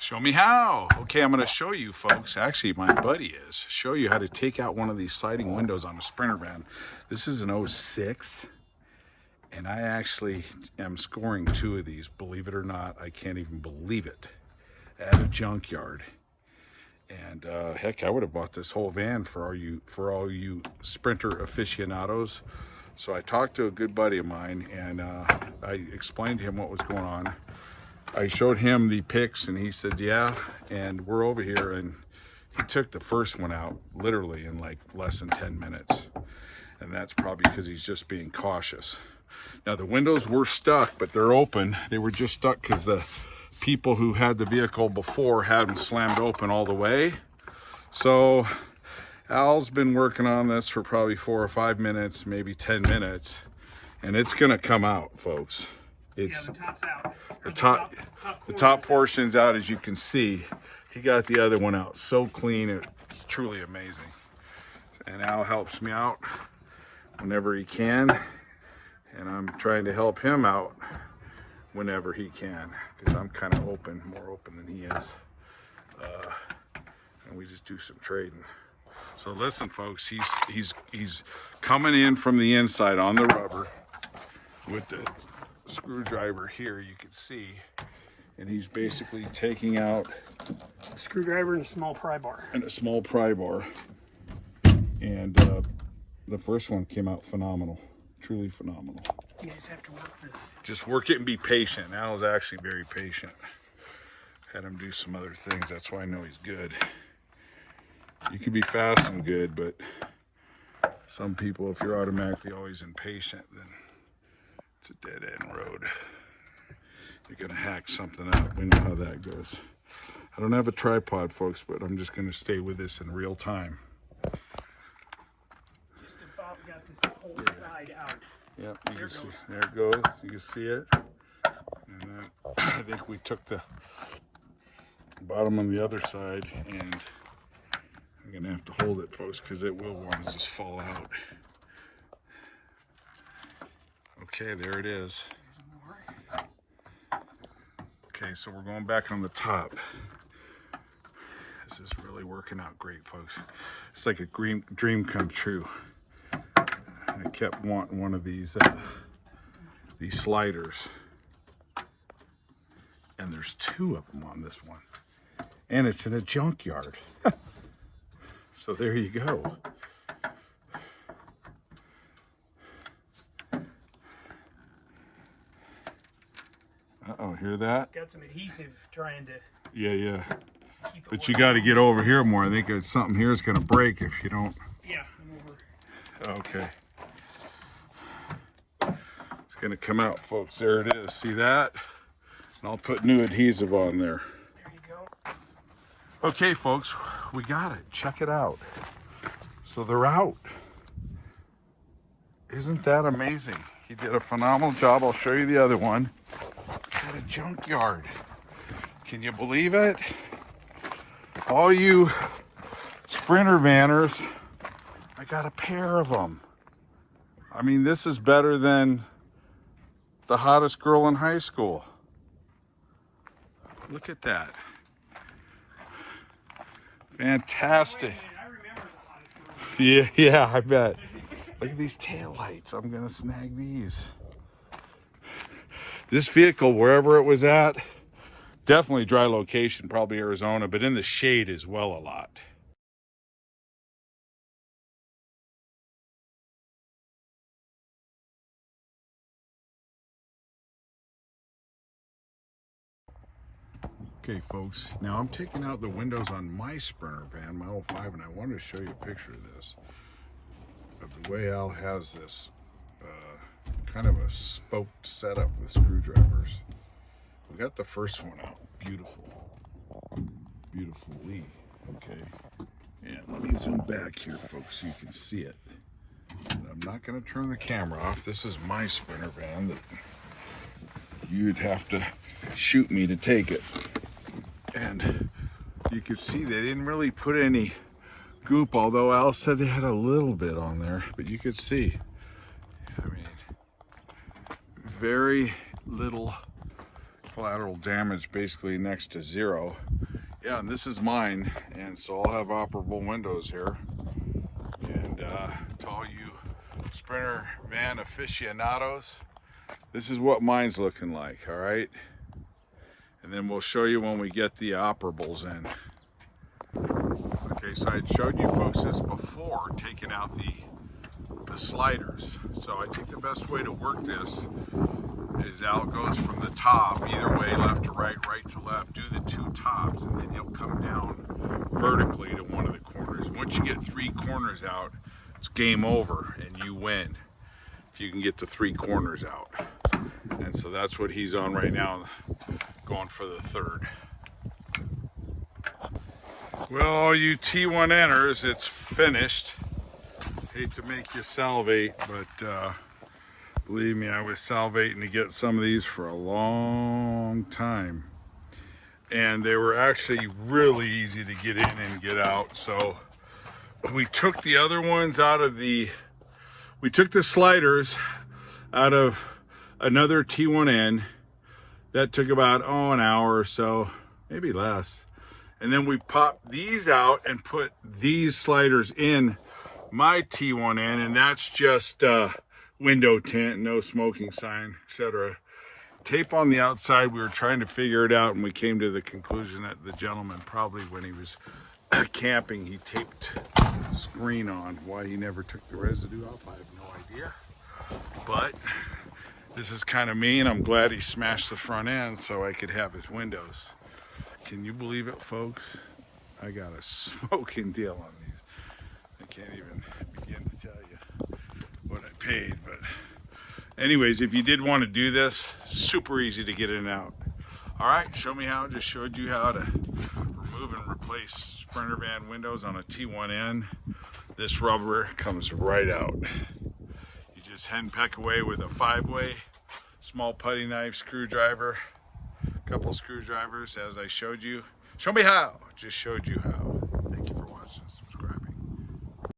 Show me how. Okay, I'm going to show you folks. Actually, my buddy is. Show you how to take out one of these sliding windows on a Sprinter van. This is an 06. And I actually am scoring 2 of these. Believe it or not, I can't even believe it. At a junkyard. And heck, I would have bought this whole van for all you Sprinter aficionados. So I talked to a good buddy of mine, and I explained to him what was going on. I showed him the pics, and he said, yeah, and we're over here, and he took the first one out literally in like less than 10 minutes. And that's probably because he's just being cautious. Now, the windows were stuck, but they're open. They were just stuck because the people who had the vehicle before had them slammed open all the way. So Al's been working on this for probably 4 or 5 minutes, maybe 10 minutes, and it's gonna come out, folks. It's, yeah, the top's out. The top portion's out, as you can see. He got the other one out so clean, it's truly amazing. And Al helps me out whenever he can, and I'm trying to help him out whenever he can, because I'm kind of more open than he is. And we just do some trading. So listen, folks, he's coming in from the inside on the rubber with the screwdriver here, you can see, and he's basically taking out a screwdriver and a small pry bar. And the first one came out phenomenal, truly phenomenal. You just have to work it and be patient. Al's actually very patient. Had him do some other things. That's why I know he's good. You can be fast and good, but some people, if you're automatically always impatient, then it's a dead-end road. You're gonna hack something up. We know how that goes. I don't have a tripod, folks, but I'm just gonna stay with this in real time. Just about got this whole side out. Yep, you can see, there it goes. You can see it. And then I think we took the bottom on the other side, and I'm gonna have to hold it, folks, because it will want to just fall out. Okay, there it is. Okay, so we're going back on the top. This is really working out great, folks. It's like a dream come true. I kept wanting one of these sliders, and there's 2 of them on this one, and it's in a junkyard. So there you go. Uh-oh, hear that? Got some adhesive trying to Yeah. keep it. But you got to get over here more. I think it's something here is going to break if you don't. Yeah, I'm over. Okay. It's going to come out, folks. There it is. See that? And I'll put new adhesive on there. There you go. Okay, folks, we got it. Check it out. So they're out. Isn't that amazing? He did a phenomenal job. I'll show you the other one. At a junkyard. Can you believe it? All you Sprinter vanners, I got a pair of them. I mean, this is better than the hottest girl in high school. Look at that. Fantastic. I remember the hottest girl. Yeah, I bet. Look at these taillights. I'm gonna snag these. This vehicle, wherever it was at, definitely dry location, probably Arizona, but in the shade as well a lot. Okay, folks, now I'm taking out the windows on my Sprinter van, my 05, and I wanted to show you a picture of this. Of the way Al has this kind of a spoked setup with screwdrivers. We got the first one out. Beautifully. Okay. And let me zoom back here, folks, so you can see it. And I'm not going to turn the camera off. This is my Sprinter van that you'd have to shoot me to take it. And you can see they didn't really put any goop, although Al said they had a little bit on there, but you could see, I mean, very little collateral damage basically next to zero. Yeah, and this is mine, and so I'll have operable windows here. And to all you Sprinter van aficionados, this is what mine's looking like, all right? And then we'll show you when we get the operables in. Okay, so I showed you folks this before, taking out the sliders. So I think the best way to work this is Al goes from the top, either way, left to right, right to left, do the two tops, and then he'll come down vertically to one of the corners. Once you get 3 corners out, it's game over and you win if you can get the 3 corners out. And so that's what he's on right now, going for the 3rd. Well, all you T1Ners, it's finished. Hate to make you salivate, but believe me, I was salivating to get some of these for a long time. And they were actually really easy to get in and get out. So we took the other ones out of we took the sliders out of another T1N. That took about, an hour or so, maybe less. And then we popped these out and put these sliders in my T1N, and that's just window tint, no smoking sign, etc. Tape on the outside. We were trying to figure it out, and we came to the conclusion that the gentleman, probably when he was camping, he taped screen on. Why he never took the residue off, I have no idea. But this is kind of mean. I'm glad he smashed the front end so I could have his windows. Can you believe it, folks? I got a smoking deal on these. I can't even begin to tell you what I paid, but anyways, if you did want to do this, super easy to get in and out. All right, show me how. Just showed you how to remove and replace Sprinter van windows on a T1N. This rubber comes right out. You just hen peck away with a 5-way, small putty knife, screwdriver, couple screwdrivers as I showed you. Show me how. Just showed you how. Thank you for watching. Subscribe.